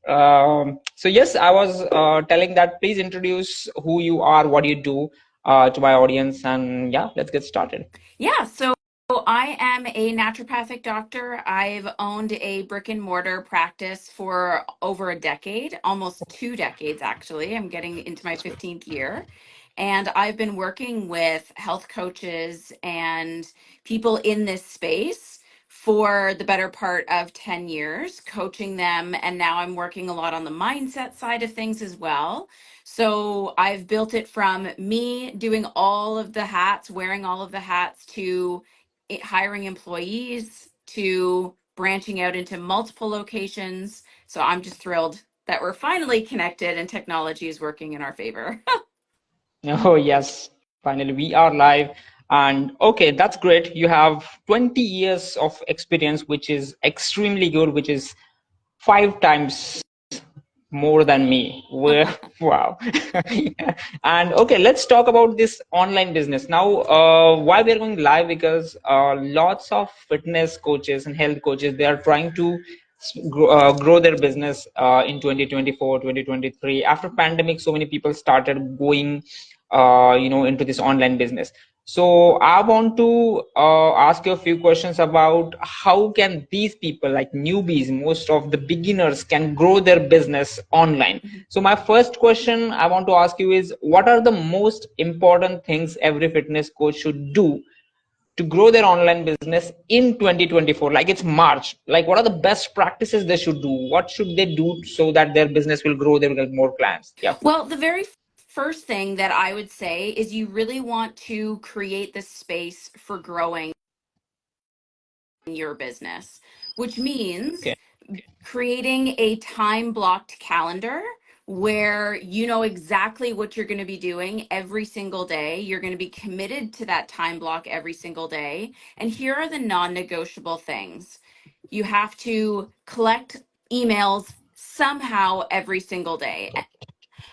So yes, I was telling that please introduce who you are, what you do to my audience, and yeah, let's get started. Yeah, so I am a naturopathic doctor. I've owned a brick and mortar practice for over a decade, almost 2 decades actually. I'm getting into my 15th year. And I've been working with health coaches and people in this space for the better part of 10 years, coaching them. And now I'm working a lot on the mindset side of things as well. So I've built it from me doing all of the hats, wearing all of the hats, to hiring employees, to branching out into multiple locations. So I'm just thrilled that we're finally connected and technology is working in our favor. Oh yes, finally we are live. And okay, that's great. You have 20 years of experience, which is extremely good, which is 5 times more than me. Wow. And okay, let's talk about this online business now. Why we're going live? Because lots of fitness coaches and health coaches, they are trying to grow their business in 2024, 2023. After pandemic, so many people started going into this online business. So I want to ask you a few questions about how can these people, like newbies, most of the beginners, can grow their business online. So my first question I want to ask you is, what are the most important things every fitness coach should do to grow their online business in 2024? Like it's March. Like what are the best practices they should do? What should they do so that their business will grow, they will get more clients? Yeah. Well, the very first thing that I would say is you really want to create the space for growing your business, which means Okay. creating a time blocked calendar where you know exactly what you're going to be doing every single day. You're going to be committed to that time block every single day. And here are the non negotiable things: you have to collect emails somehow every single day.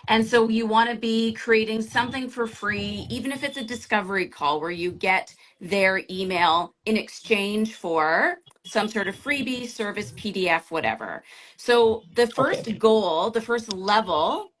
And so you want to be creating something for free, even if it's a discovery call where you get their email in exchange for some sort of freebie, service, PDF, whatever. So the Okay. first goal, the first level,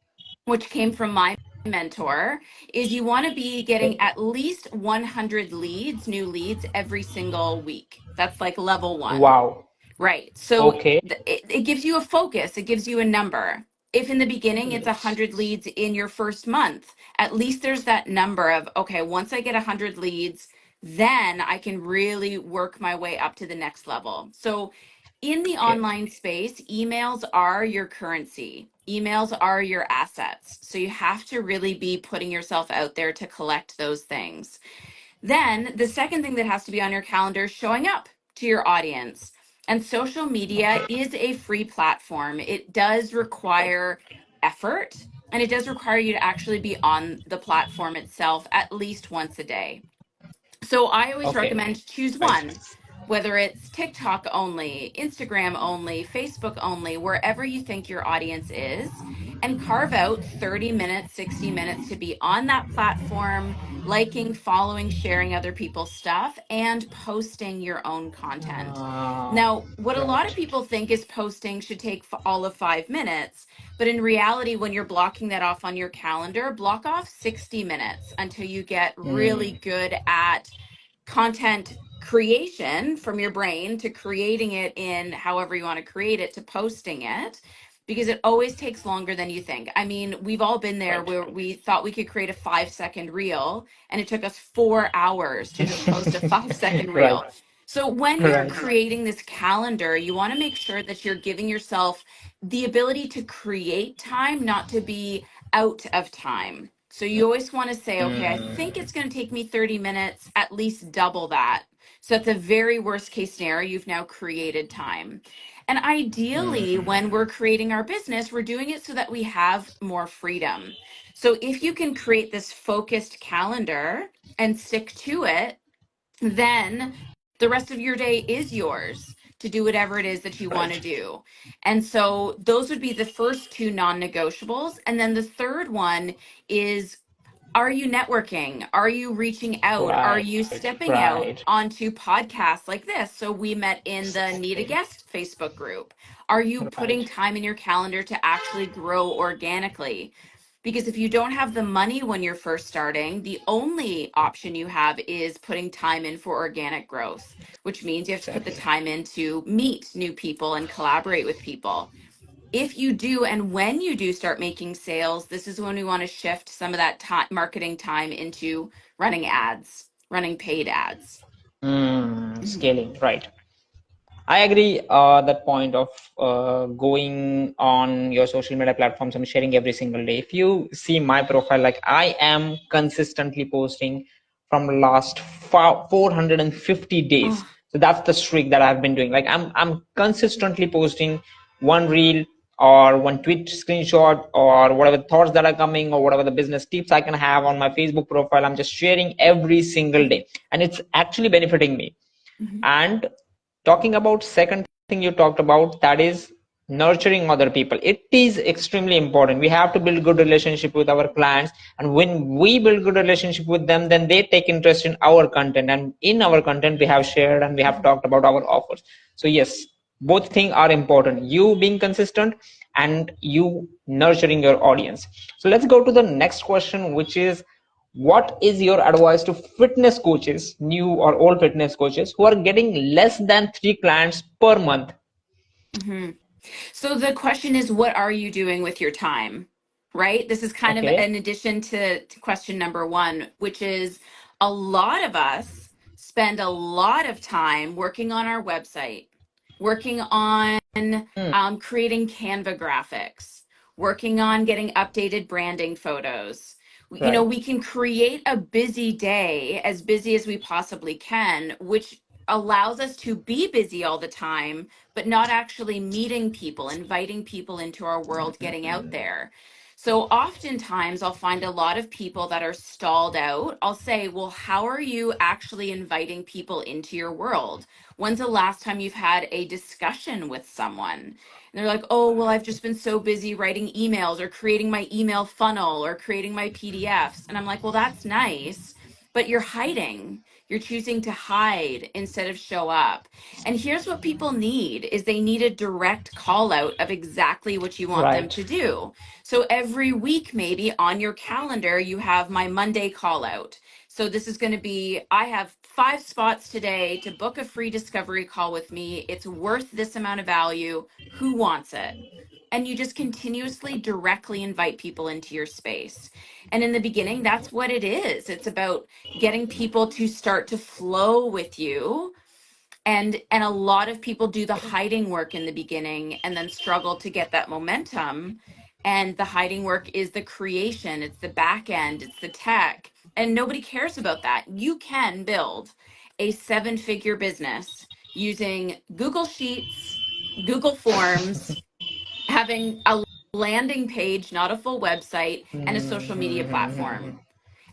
which came from my mentor, is you want to be getting Okay. at least 100 leads, new leads every single week. That's like level one. Wow. Right. So Okay. it gives you a focus, it gives you a number. If in the beginning it's Yes. 100 leads in your first month, at least there's that number of, okay, once I get 100 leads, then I can really work my way up to the next level. So in the Okay. online space, emails are your currency. Emails are your assets. So you have to really be putting yourself out there to collect those things. Then the second thing that has to be on your calendar is showing up to your audience. And social media Okay. is a free platform. It does require effort, and it does require you to actually be on the platform itself at least once a day. So I always Okay. recommend choose Right. one, whether it's TikTok only, Instagram only, Facebook only, wherever you think your audience is, and carve out 30 minutes, 60 minutes to be on that platform, liking, following, sharing other people's stuff, and posting your own content. Now, what a lot of Right. people think is posting should take all of 5 minutes, but in reality, when you're blocking that off on your calendar, block off 60 minutes until you get really Mm. good at content creation from your brain to creating it in however you want to create it to posting it, because it always takes longer than you think. I mean, we've all been there Right. where we thought we could create a 5 second reel and it took us 4 hours to just post a 5 second Right. reel. So when you're Right. creating this calendar, you want to make sure that you're giving yourself the ability to create time, not to be out of time. So you always want to say, okay, I think Mm. it's going to take me 30 minutes, at least double that. So at the very worst case scenario, you've now created time. And ideally, Mm. when we're creating our business, we're doing it so that we have more freedom. So if you can create this focused calendar and stick to it, then the rest of your day is yours to do whatever it is that you want to Right. do. And so those would be the first two non negotiables. And then the third one is Are you networking? Are you reaching out? Are Right, you stepping out right, onto podcasts like this? So we met in the Need a exactly. Guest Facebook group. Are you putting Right, time in your calendar to actually grow organically? Because if you don't have the money when you're first starting, the only option you have is putting time in for organic growth, which means you have to put the exactly. time in to meet new people and collaborate with people. If you do, and when you do start making sales, this is when we want to shift some of that time, marketing time into running ads, running paid ads. Mhm. Scaling, right. I agree that point of going on your social media platforms and sharing every single day. If you see my profile, like I am consistently posting from last 450 days. Oh, So that's the streak that I've been doing. Like I'm consistently posting one reel or one tweet screenshot or whatever thoughts that are coming or whatever the business tips I can have on my Facebook profile. I'm just sharing every single day, and it's actually benefiting me. mhm. And talking about second thing you talked about, that is nurturing other people. It is extremely important. We have to build good relationship with our clients, and when we build good relationship with them, then they take interest in our content, and in our content we have shared and we have talked about our offers. So yes, both things are important, you being consistent and you nurturing your audience. So let's go to the next question, which is, what is your advice to fitness coaches, new or old fitness coaches, who are getting less than 3 clients per month? Mhm. So the question is, what are you doing with your time? Right? This is kind of Okay, an addition to question number one, which is a lot of us spend a lot of time working on our website, working on creating Canva graphics, working on getting updated branding photos. You know, right, we can create a busy day, as busy as we possibly can, which allows us to be busy all the time but not actually meeting people, inviting people into our world, getting out there. So oftentimes I'll find a lot of people that are stalled out. I'll say, well, how are you actually inviting people into your world? When's the last time you've had a discussion with someone? And they're like, oh, well, I've just been so busy writing emails or creating my email funnel or creating my PDFs. And I'm like, well, that's nice, but you're hiding. You're choosing to hide instead of show up. And here's what people need is they need a direct call out of exactly what you want them right. to do. So every week, maybe on your calendar, you have my Monday call out. So this is going to be, I have 5 spots today to book a free discovery call with me. It's worth this amount of value. Who wants it? And you just continuously directly invite people into your space. And in the beginning, that's what it is. It's about getting people to start to flow with you, and a lot of people do the hiding work in the beginning and then struggle to get that momentum. And the hiding work is the creation, it's the back end, it's the tech, and nobody cares about that. You can build a 7-figure business using Google Sheets, Google Forms, having a landing page, not a full website, and a social media platform,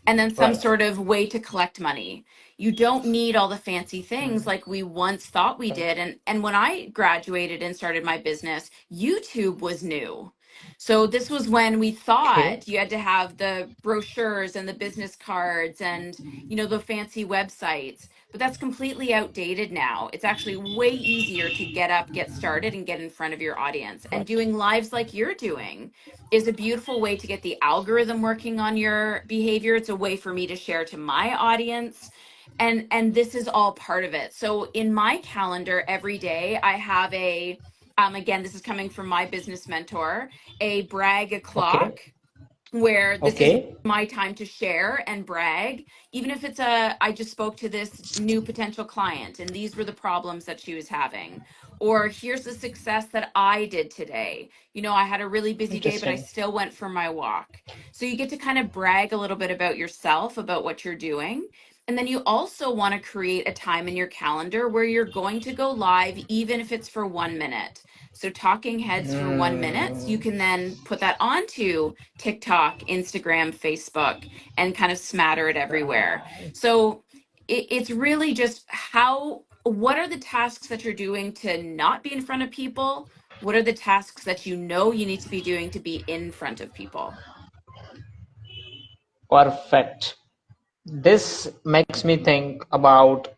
and then some Right, sort of way to collect money. You don't need all the fancy things like we once thought we right. did. And when I graduated and started my business, YouTube was new. So this was when we Okay, thought you had to have the brochures and the business cards and, you know, the fancy websites. But that's completely outdated now. It's actually way easier to get up, get started, and get in front of your audience. And right. doing lives like you're doing is a beautiful way to get the algorithm working on your behavior. It's a way for me to share to my audience. And this is all part of it. So in my calendar every day, I have a again, this is coming from my business mentor, a brag Okay, o'clock, where this is okay. my time to share and brag. Even if it's a, I just spoke to this new potential client and these were the problems that she was having, or here's the success that I did today. You know, I had a really busy day but I Interesting. still went for my walk. So you get to kind of brag a little bit about yourself, about what you're doing. And then you also want to create a time in your calendar where you're going to go live, even if it's for 1 minute. So talking heads for 1 minute, you can then put that onto TikTok, Instagram, Facebook, and kind of smatter it everywhere. Right. So it's really just what are the tasks that you're doing to not be in front of people? What are the tasks that you know you need to be doing to be in front of people? Perfect. This makes me think about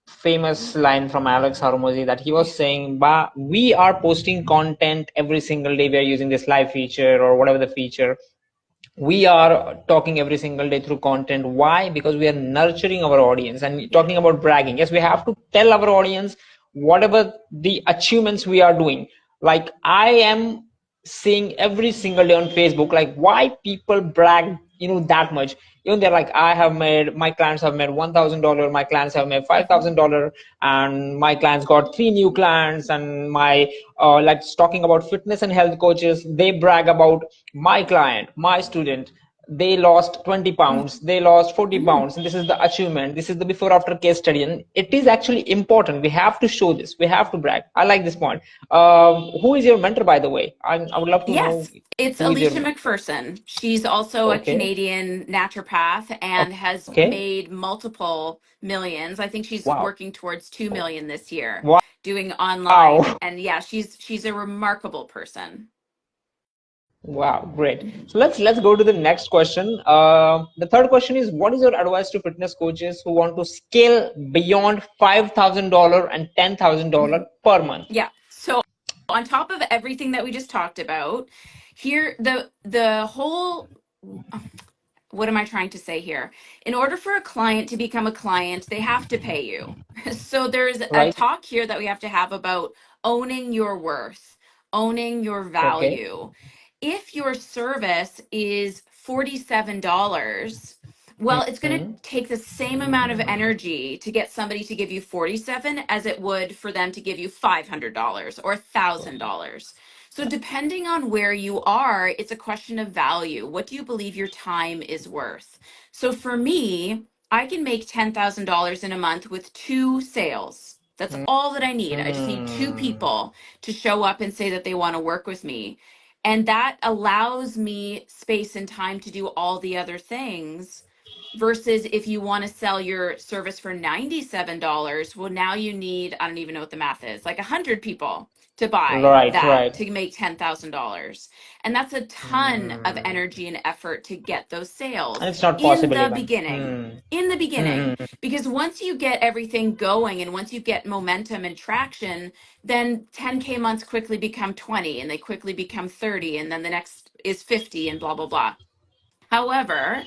famous line from Alex Hormozy that he was saying, we are posting content every single day. We are using this live feature or whatever the feature. We are talking every single day through content. Why? Because we are nurturing our audience and Yeah. talking about bragging. Yes, we have to tell our audience whatever the achievements we are doing. Like I am seeing every single day on Facebook, like why people brag, that much. They're like, my clients have made $1,000, my clients have made $5,000, and my clients got 3 new clients, and my like talking about fitness and health coaches, they brag about my client, my student, they lost 20 pounds, they lost 40 Mm. pounds, and this is the achievement, this is the before after case study. And it is actually important, we have to show this, we have to brag. I like this point. Who is your mentor, by the way? I would love to know Yes, it's who is your Alicia McPherson. She's also a okay. Canadian naturopath and has Okay. made multiple millions. I think she's Wow. working towards 2 million this year doing Wow. online. And yeah, she's a remarkable person. Wow, great. So let's go to the next question. The third question is, what is your advice to fitness coaches who want to scale beyond $5,000 and $10,000 per month? Yeah. So on top of everything that we just talked about, here the whole what am I trying to say here? In order for a client to become a client, they have to pay you. So there's a Right? talk here that we have to have about owning your worth, owning your Okay. value. If your service is $47, well, it's going to Mhm. take the same amount of energy to get somebody to give you 47 as it would for them to give you $500 or $1,000. So, depending on where you are, it's a question of value. What do you believe your time is worth? So, for me, I can make $10,000 in a month with 2 sales. That's all that I need. I just need 2 people to show up and say that they want to work with me. And that allows me space and time to do all the other things. Versus if you want to sell your service for $97, well, now you need, I don't even know what the math is, like 100 people to buy Right, that right. to make $10,000. And that's a ton of Mm. energy and effort to get those sales And it's not in possible the even. beginning. In the beginning, because once you get everything going and once you get momentum and traction, then 10K months quickly become 20 and they quickly become 30 and then the next is 50 and blah, blah, blah. However,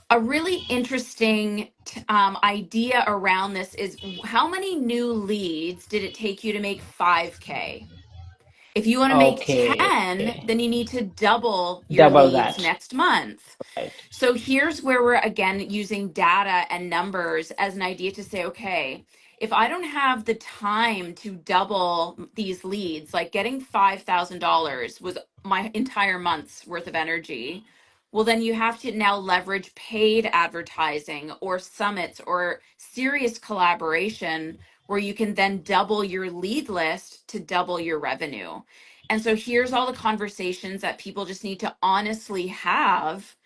a really interesting idea around this is how many new leads did it take you to make 5K? If you want to make Okay. 10, then you need to double your Double leads that. next month. Right. So here's where we're again using data and numbers as an idea to say, okay, if I don't have the time to double these leads, like getting $5,000 was my entire month's worth of energy. Well, then you have to now leverage paid advertising or summits or serious collaboration where you can then double your lead list to double your revenue. And so here's all the conversations that people just need to honestly have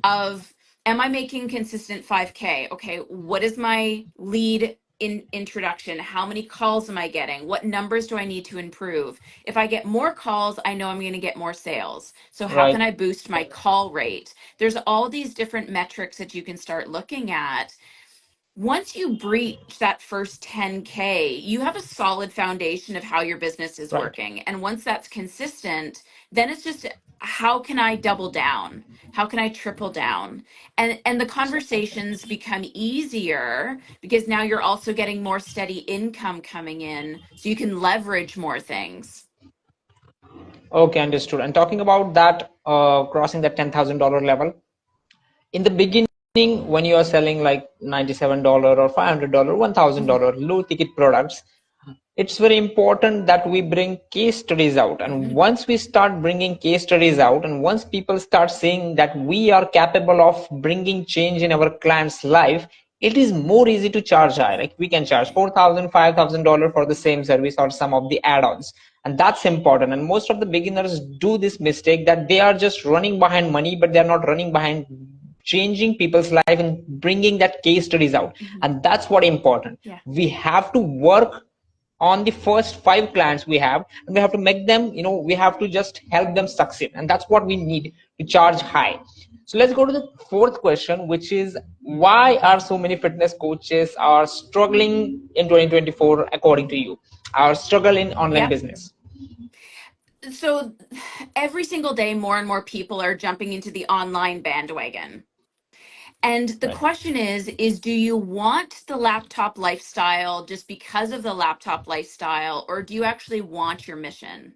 of, am I making consistent 5K? Okay, what is my lead in introduction? How many calls am I getting? What numbers do I need to improve? If I get more calls, I know I'm going to get more sales. So how can Right. I boost my call rate? There's all these different metrics that you can start looking at. Once you breach that first 10K, you have a solid foundation of how your business is Right. working. And once that's consistent, then it's just, how can I double down? How can I triple down? And the conversations become easier because now you're also getting more steady income coming in so you can leverage more things. Okay, understood. And talking about that, crossing that $10,000 level, in the beginning, when you are selling like $97 or $500, Mhm. $1,000 low ticket products, it's very important that we bring case studies out. And Mhm. once we start bringing case studies out, and once people start seeing that we are capable of bringing change in our client's life, it is more easy to charge high. Like we can charge $4,000, $5,000 for the same service or some of the add-ons. And that's important. And most of the beginners do this mistake that they are just running behind money, but they're not running behind changing people's life and bringing that case studies out. Mhm. And that's what important. Yeah. We have to work on the first 5 clients we have, and we have to make them, we have to just help them succeed, and that's what we need to charge high. So let's go to the fourth question, which is why are so many fitness coaches are struggling in 2024 according to you? Our struggle in online Yep. business. So every single day, more and more people are jumping into the online bandwagon. And the Right. question is do you want the laptop lifestyle just because of the laptop lifestyle, or do you actually want your mission?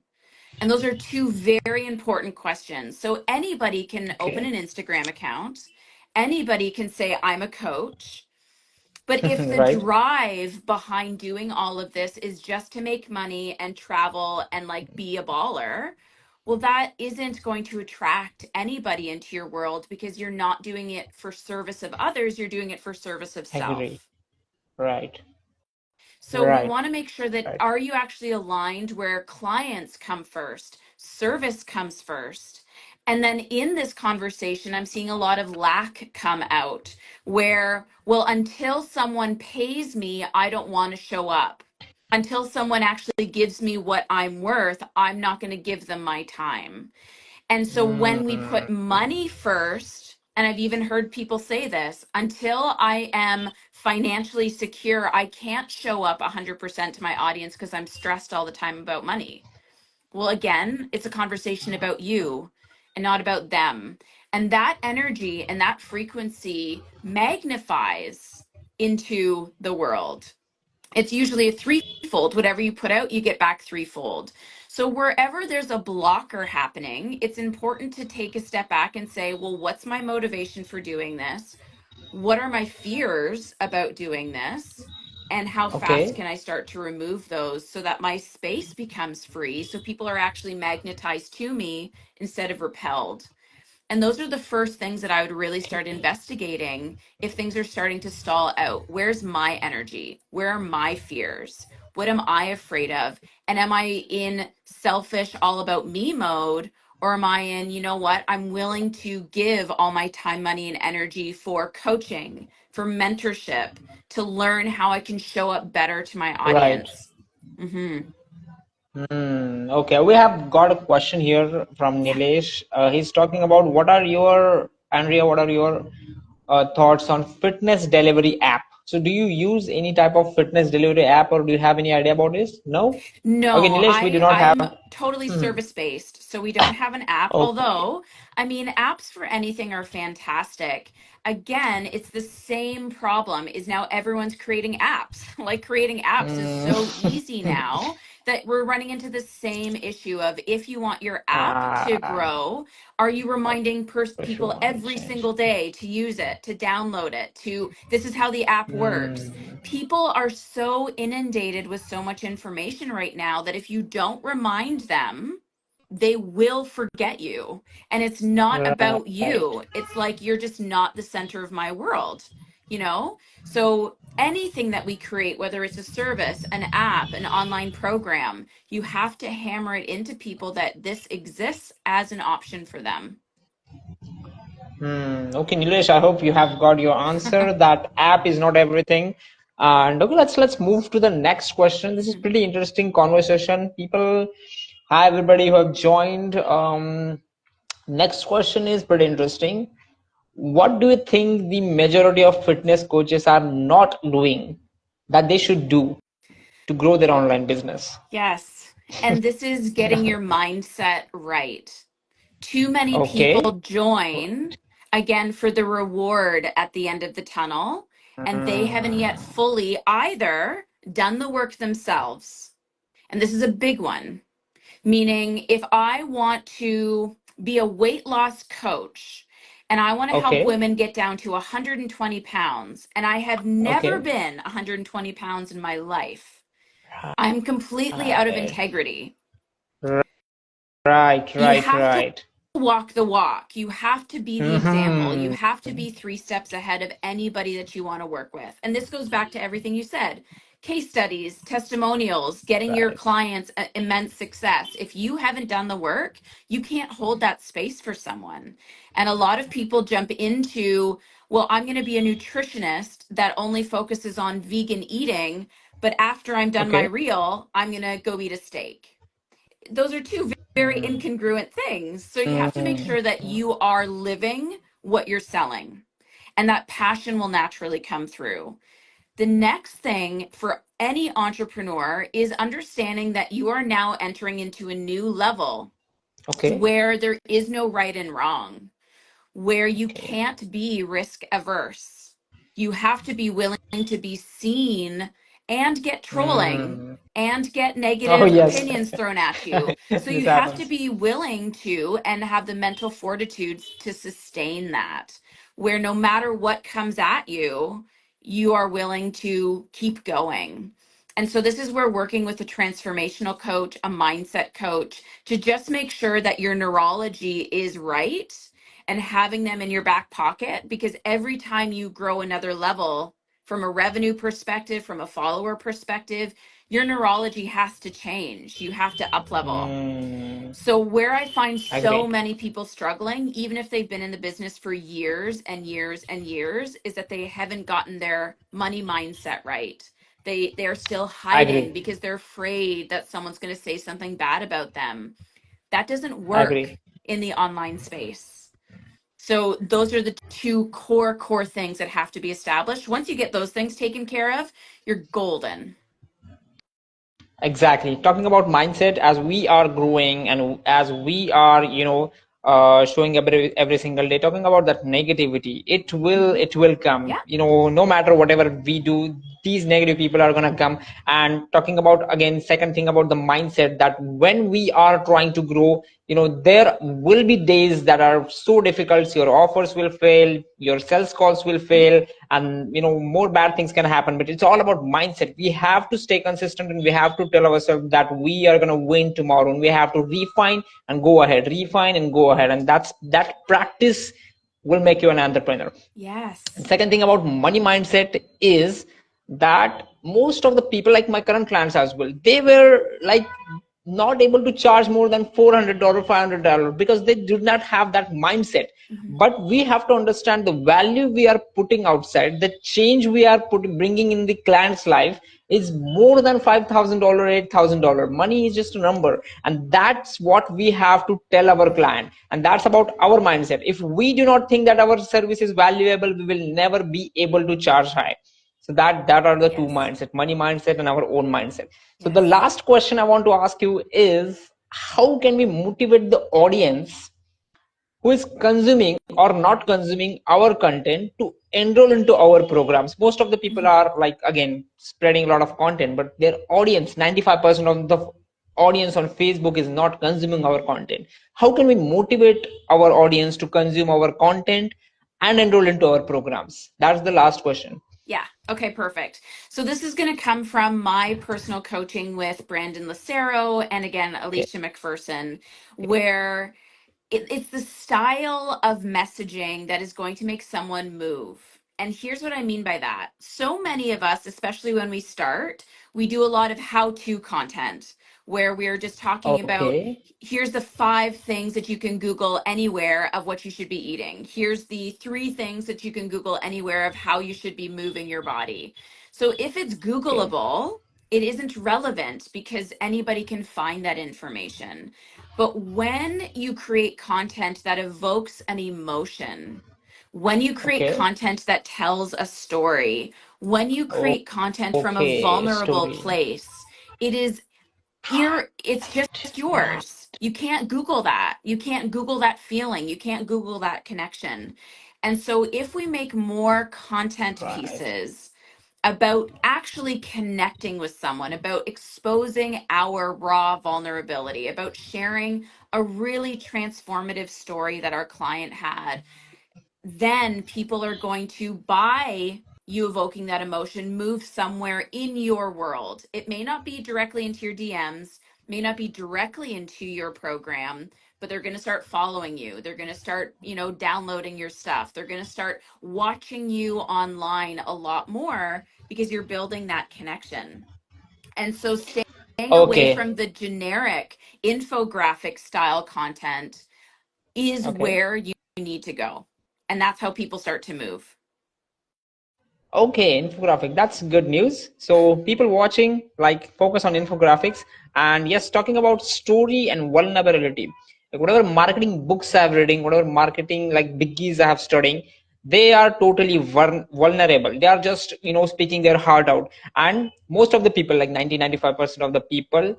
And those are two very important questions. So anybody can open Okay. an Instagram account, anybody can say, I'm a coach. But if the Right. drive behind doing all of this is just to make money and travel and like be a baller, well, that isn't going to attract anybody into your world because you're not doing it for service of others, you're doing it for service of Agree. self. Right. So we Right. want to make sure that Right. are you actually aligned where clients come first, service comes first. And then in this conversation, I'm seeing a lot of lack come out where, well, until someone pays me, I don't want to show up. Until someone actually gives me what I'm worth, I'm not going to give them my time. And so when we put Mm, money first, and I've even heard people say this, until I am financially secure, I can't show up 100% to my audience because I'm stressed all the time about money. Well, again, it's a conversation about you and not about them. And that energy and that frequency magnifies into the world. It's usually a threefold. Whatever you put out, you get back threefold. So wherever there's a blocker happening, it's important to take a step back and say, well, what's my motivation for doing this? What are my fears about doing this? And how fast okay. can I start to remove those so that my space becomes free so people are actually magnetized to me instead of repelled? And those are the first things that I would really start investigating if things are starting to stall out. Where's my energy? Where are my fears? What am I afraid of? And am I in selfish, all about me mode? Or am I in, you know what? I'm willing to give all my time, money, and energy for coaching, for mentorship, to learn how I can show up better to my Right. audience. Hmm. Okay, we have got a question here from Yeah. Nilesh. He's talking about what are your, Andrea, what are your thoughts on fitness delivery app? So do you use any type of fitness delivery app or do you have any idea about this? No? Okay, No, Nilesh, we do not have. I'm totally Hmm. service based, so we don't have an app. Okay. Although, I mean, apps for anything are fantastic. Again, it's the same problem is now everyone's creating apps. Like creating apps is Hmm. so easy now that we're running into the same issue of if you want your app to Ah, grow, are you reminding if you people want to every change. single day to use it, to download it, to this is how the app works? Hmm. People are so inundated with so much information right now that if you don't remind them, they will forget you. And it's not about Right. you. It's like you're just not the center of my world, you know? So anything that we create, whether it's a service, an app, an online program, you have to hammer it into people that this exists as an option for them. Okay, Nilesh, I hope you have got your answer. That app is not everything. And okay, let's move to the next question. This is Mhm. pretty interesting conversation. People, hi everybody who have joined. Next question is pretty interesting. What do you think the majority of fitness coaches are not doing that they should do to grow their online business? Yes. And this is getting your mindset right. Too many people Okay. join again for the reward at the end of the tunnel, and they haven't yet Mm, fully either done the work themselves. And this is a big one, meaning if I want to be a weight loss coach and I want to help okay. women get down to 120 pounds, and I have never Okay. been 120 pounds in my life, I'm completely out of Right. integrity. Right. You Right. have to Right. walk the walk. You have to be the example. You Mm-hmm. have to be three steps ahead of anybody that you want to work with. And this goes back to everything you said: case studies, testimonials, getting your Right. clients immense success. If you haven't done the work, you can't hold that space for someone. And a lot of people jump into, well, I'm going to be a nutritionist that only focuses on vegan eating. But after I'm done my Okay. reel, I'm going to go eat a steak. Those are two very incongruent things. So you have to make Mm, sure that you are living what you're selling. And that passion will naturally come through. The next thing for any entrepreneur is understanding that you are now entering into a new level Okay. where there is no right and wrong, where you Okay. can't be risk averse. You have to be willing to be seen and get trolling Mm. and get Oh, negative yes. opinions thrown at you. Yes, So this you have to happens. be willing to and have the mental fortitude to sustain that, where no matter what comes at you, you are willing to keep going. And so this is where working with a transformational coach, a mindset coach, to just make sure that your neurology is right and having them in your back pocket, because every time you grow another level from a revenue perspective, from a follower perspective, your neurology has to change. You have to up level. Mm. So where I find so Agree. many people struggling, even if they've been in the business for years and years and years, is that they haven't gotten their money mindset right. They're still hiding Agree. because they're afraid that someone's going to say something bad about them. That doesn't work Agree. in the online space. So those are the two core things that have to be established. Once you get those things taken care of, you're golden. Exactly. Talking about mindset, as we are growing and as we are, showing every single day, talking about that negativity, Mhm. it will come. Yeah. No matter whatever we do, these negative people are gonna come. And talking about again, second thing about the mindset, that when we are trying to grow, there will be days that are so difficult. Your offers will fail, your sales calls will fail, and more bad things can happen. But it's all about mindset. We have to stay consistent, and we have to tell ourselves that we are going to win tomorrow, and we have to refine and go ahead, and that practice will make you an entrepreneur. And Yes. second thing about money mindset is that most of the people, like my current clients as well, they were like not able to charge more than $400, $500, because they did not have that mindset. Mhm. But we have to understand the value we are putting outside, the change we are bringing in the client's life is more than $5,000, $8,000. Money is just a number, and that's what we have to tell our client, and that's about our mindset. If we do not think that our service is valuable, we will never be able to charge high. So that are the two Yes. mindset: money mindset and our own mindset. So the Yes. last question I want to ask you is, how can we motivate the audience who is consuming or not consuming our content to enroll into our programs? Most of the people Mhm. are like, again, spreading a lot of content, but their audience, 95% of the audience on Facebook is not consuming our content. How can we motivate our audience to consume our content and enroll into our programs? That's the last question. Yeah. Okay, perfect. So this is going to come from my personal coaching with Brandon Lucero and again, Okay. Alicia McPherson, where it's the style of messaging that is going to make someone move. And here's what I mean by that. So many of us, especially when we start, we do a lot of how to content where we're just talking about Okay. here's the 5 things that you can Google anywhere of what you should be eating. Here's the 3 things that you can Google anywhere of how you should be moving your body. So if it's Okay. Googleable, it isn't relevant because anybody can find that information. But when you create content that evokes an emotion, when you create Okay. content that tells a story, when you Oh, create content from a okay. vulnerable Story. place, it is it's just Right. yours. You can't Google that. You can't Google that feeling. You can't Google that connection. And so if we make more content Right. pieces about actually connecting with someone, about exposing our raw vulnerability, about sharing a really transformative story that our client had, then people are going to buy you evoking that emotion, move somewhere in your world. It may not be directly into your DMs, may not be directly into your program, but they're going to start following you. They're going to start, downloading your stuff. They're going to start watching you online a lot more because you're building that connection. And so staying away Okay. from the generic infographic style content is Okay. where you need to go. And that's how people start to move. Okay, infographic. That's good news. So people watching, like, focus on infographics. And yes, talking about story and vulnerability. like whatever marketing books I've reading, whatever marketing like biggies I have studying, they are totally vulnerable. They are just, speaking their heart out. And most of the people, like 90-95% of the people,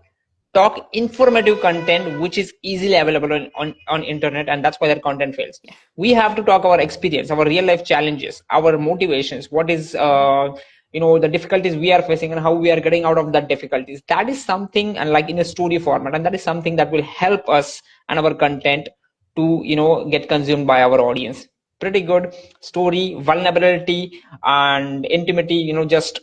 talk informative content which is easily available on internet, and that's why their content fails. Yeah. We have to talk our experience, our real life challenges, our motivations, what is the difficulties we are facing and how we are getting out of that difficulties. That is something, and like in a story format, and that is something that will help us and our content to get consumed by our audience. Pretty good story, vulnerability and intimacy, just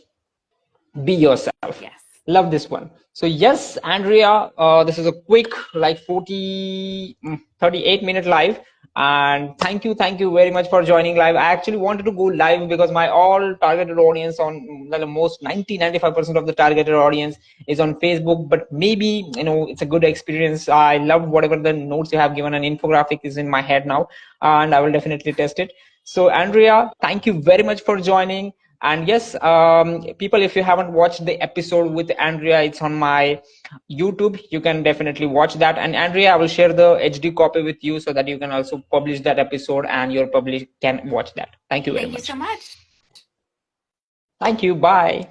be yourself. Yes. Love this one. So yes, Andrea, this is a quick like 38-minute live, and thank you very much for joining live. I actually wanted to go live because my all targeted audience, on the most 90-95% of the targeted audience is on Facebook, but maybe it's a good experience. I love whatever the notes you have given, an infographic is in my head now, and I will definitely test it. So Andrea, thank you very much for joining. And yes, people, if you haven't watched the episode with Andrea, it's on my YouTube. You can definitely watch that. And Andrea, I will share the HD copy with you so that you can also publish that episode and your public can watch that. Thank you very Thank you much. so much. Thank you. Bye.